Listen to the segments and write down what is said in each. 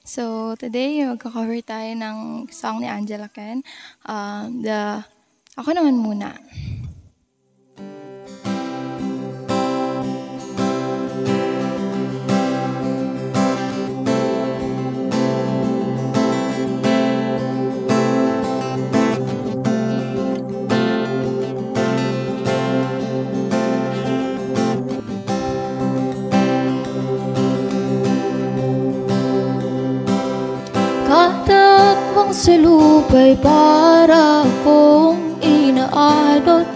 So, today, magka-cover tayo ng song ni Angela Ken. Ako naman muna. Katakbang sa lupa'y para akong inaanod at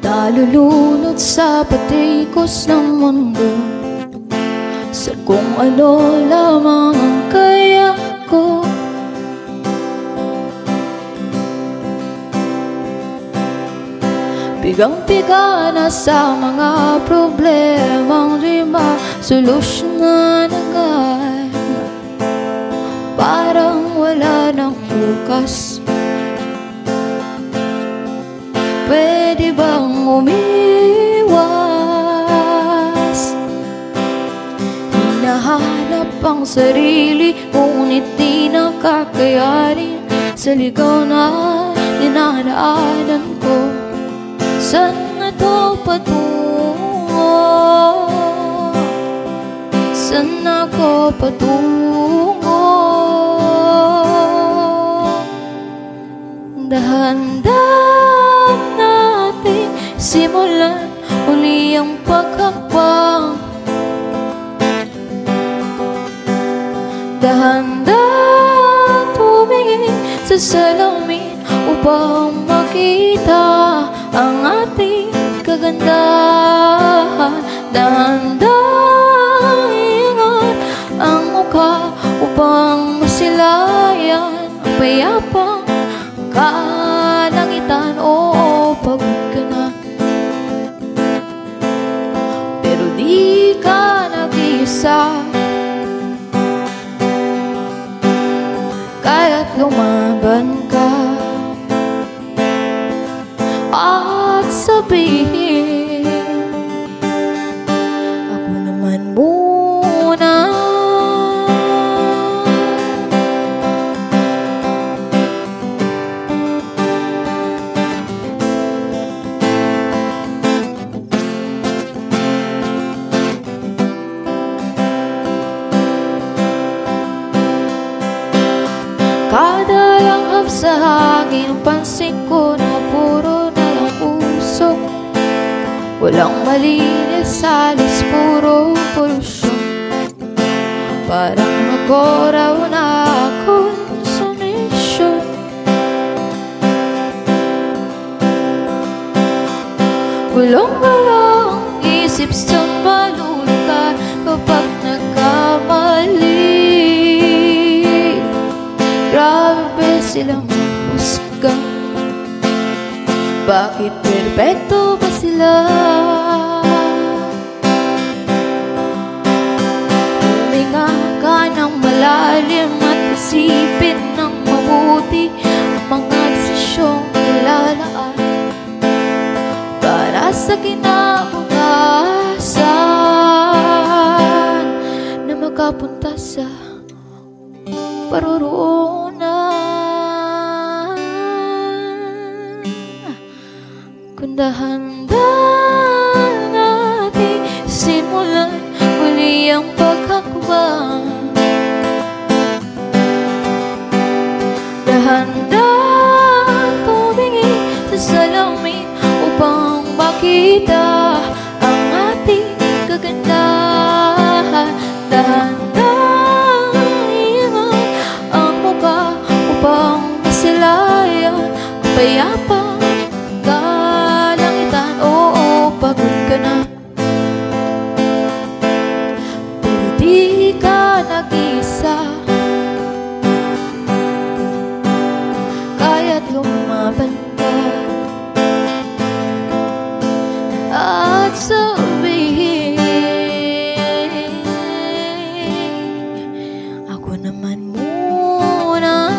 nalulunod sa patikos ng mundo, sa kung ano lamang ang kaya ko. Pigang-piga na sa mga problemang di masolusyonan agad, parang wala ng bukas. Pwede bang umiwas? Hinahanap ang sarili, ngunit di nakakayanin sa ligaw na dinadaanan ko. Saan na to patungo? Saan ako patungo? Dahan-dahan natin simulan uli ang paghakbang. Dahan-dahan tumingin sa salamin upang makita ang ating kagandahan. Dahan-dahan ingat ang mukha upang masilayan ang payapang kalangitan. Oo, pagod ka na, pero di ka nag-iisa. Kaya't lumaban ka at sabihin, ako naman muna. Kada langhap sa hangin, pansin ko na puro na lang usok. Walang malinis, halos puro polusyon. Parang ako raw na ako sa mission. Gulong-gulong isip sa malulukan kapag nagkamali. Grabe silang husga, bakit perpekto ba sila? Huminga ka ng malalim at isipin ng mabuti ang mga desisyong ilalaan para sa kinabukasan na makapunta sa paruroonan. Kung dahan-dahan natin simulan uli ang paghakbang. Dahan-dahan tumingin sa salamin upang makita ang ating kagandahan. Dahan-dahan ingat ang mukha upang masilayan ang payapang kalangitan. Oo, pagod ka na, pero di ka nag-isa. Kaya't lumaban ka at sabihin, ako naman muna.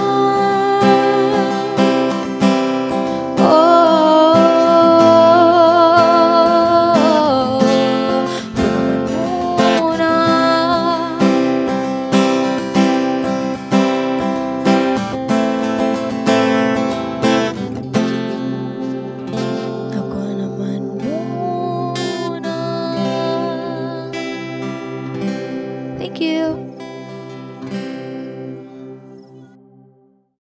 Thank you.